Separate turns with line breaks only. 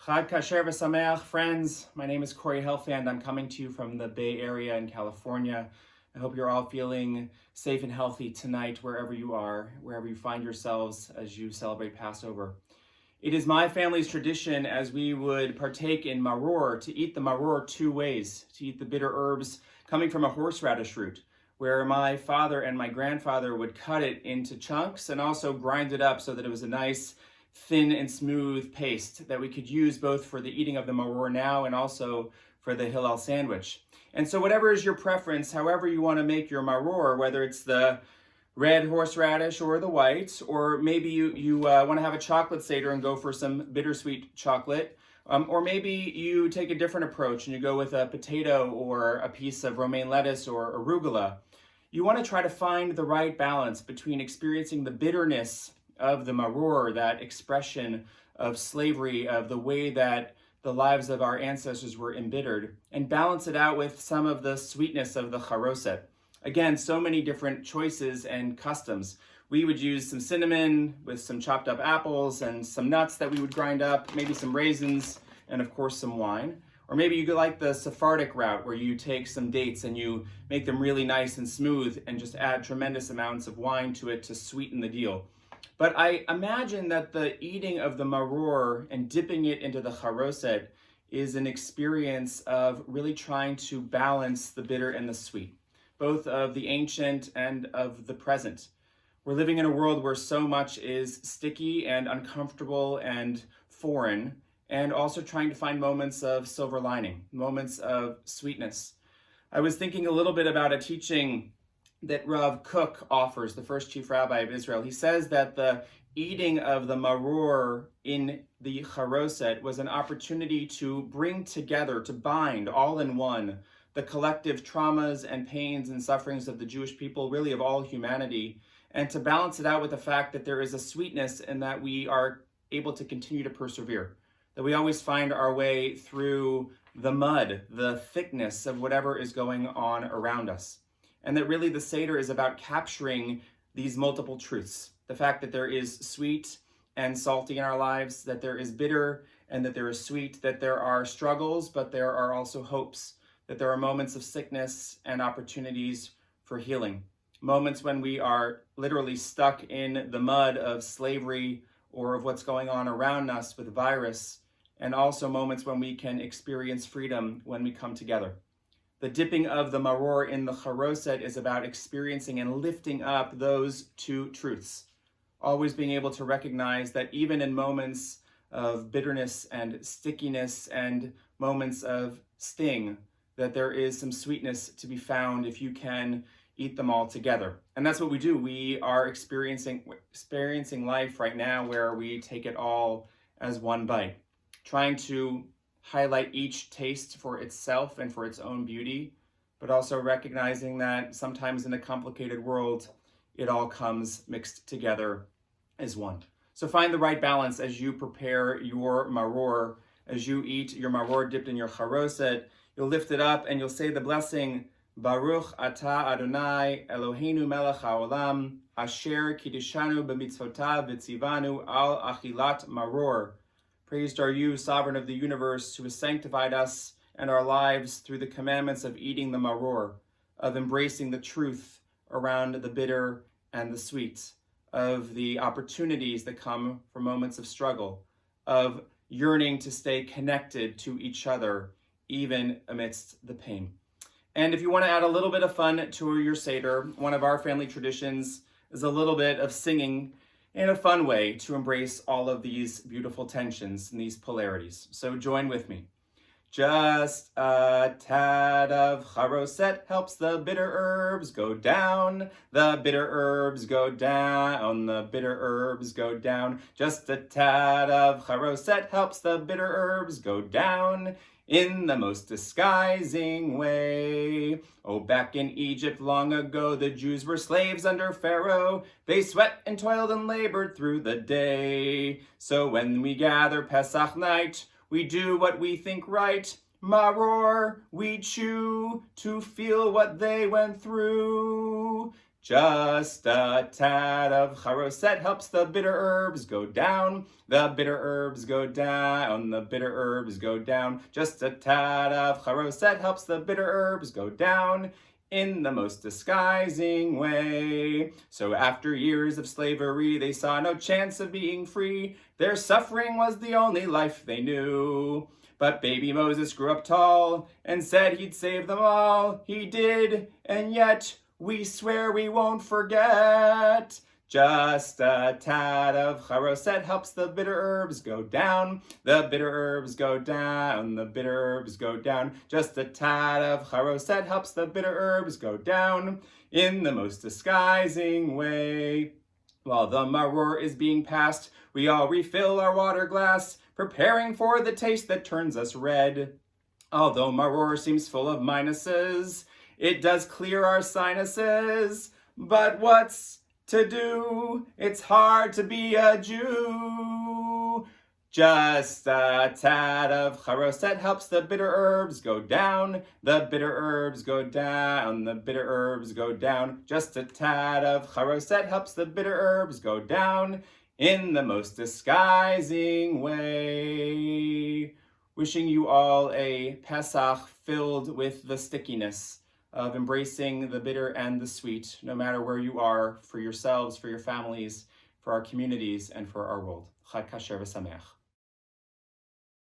Chag Kasher v'Sameach, friends. My name is Corey Helfand. I'm coming to you from the Bay Area in California. I hope you're all feeling safe and healthy tonight, wherever you are, wherever you find yourselves as you celebrate Passover. It is my family's tradition, as we would partake in Maror, to eat the Maror two ways, to eat the bitter herbs coming from a horseradish root, where my father and my grandfather would cut it into chunks and also grind it up so that it was a nice thin and smooth paste that we could use both for the eating of the maror now and also for the Hillel sandwich. And so whatever is your preference, however you want to make your maror, whether it's the red horseradish or the white, or maybe you want to have a chocolate Seder and go for some bittersweet chocolate, or maybe you take a different approach and you go with a potato or a piece of romaine lettuce or arugula. You want to try to find the right balance between experiencing the bitterness of the maror, that expression of slavery, of the way that the lives of our ancestors were embittered, and balance it out with some of the sweetness of the charoset. Again, so many different choices and customs. We would use some cinnamon with some chopped up apples and some nuts that we would grind up, maybe some raisins, and of course some wine. Or maybe you could like the Sephardic route, where you take some dates and you make them really nice and smooth and just add tremendous amounts of wine to it to sweeten the deal. But I imagine that the eating of the maror and dipping it into the charoset is an experience of really trying to balance the bitter and the sweet, both of the ancient and of the present. We're living in a world where so much is sticky and uncomfortable and foreign, and also trying to find moments of silver lining, moments of sweetness. I was thinking a little bit about a teaching that Rav Kook offers, the first chief rabbi of Israel. He says that the eating of the maror in the charoset was an opportunity to bring together, to bind all in one, the collective traumas and pains and sufferings of the Jewish people, really of all humanity, and to balance it out with the fact that there is a sweetness in that we are able to continue to persevere, that we always find our way through the mud, the thickness of whatever is going on around us. And that really the Seder is about capturing these multiple truths. The fact that there is sweet and salty in our lives, that there is bitter and that there is sweet, that there are struggles, but there are also hopes, that there are moments of sickness and opportunities for healing. Moments when we are literally stuck in the mud of slavery or of what's going on around us with virus, and also moments when we can experience freedom when we come together. The dipping of the maror in the charoset is about experiencing and lifting up those two truths. Always being able to recognize that even in moments of bitterness and stickiness and moments of sting, that there is some sweetness to be found if you can eat them all together. And that's what we do. We are experiencing life right now where we take it all as one bite, trying to highlight each taste for itself and for its own beauty, but also recognizing that sometimes in a complicated world, it all comes mixed together as one. So find the right balance as you prepare your maror. As you eat your maror dipped in your charoset, you'll lift it up and you'll say the blessing, Baruch atah Adonai Eloheinu melech haolam, asher kiddushanu b'mitzvotav v'tzivanu al achilat maror. Praised are you, sovereign of the universe, who has sanctified us and our lives through the commandments of eating the maror, of embracing the truth around the bitter and the sweet, of the opportunities that come from moments of struggle, of yearning to stay connected to each other, even amidst the pain. And if you want to add a little bit of fun to your Seder, one of our family traditions is a little bit of singing in a fun way to embrace all of these beautiful tensions and these polarities. So join with me. Just a tad of charoset helps the bitter herbs go down. The bitter herbs go down. The bitter herbs go down. Just a tad of charoset helps the bitter herbs go down in the most disguising way. Oh, back in Egypt long ago, the Jews were slaves under Pharaoh. They sweat and toiled and labored through the day. So when we gather Pesach night, we do what we think right. Maror, we chew to feel what they went through. Just a tad of charoset helps the bitter herbs go down. The bitter herbs go down. The bitter herbs go down. Just a tad of charoset helps the bitter herbs go down in the most disguising way. So after years of slavery, they saw no chance of being free. Their suffering was the only life they knew. But baby Moses grew up tall and said he'd save them all. He did, and yet we swear we won't forget. Just a tad of charoset helps the bitter herbs go down. The bitter herbs go down. The bitter herbs go down. Just a tad of charoset helps the bitter herbs go down in the most disguising way. While the Maror is being passed, we all refill our water glass, preparing for the taste that turns us red. Although Maror seems full of minuses, it does clear our sinuses. But what's to do? It's hard to be a Jew. Just a tad of charoset helps the bitter herbs go down. The bitter herbs go down. The bitter herbs go down. Just a tad of charoset helps the bitter herbs go down in the most disguising way. Wishing you all a Pesach filled with the stickiness of embracing the bitter and the sweet, no matter where you are, for yourselves, for your families, for our communities, and for our world. Chag kasher v'sameach.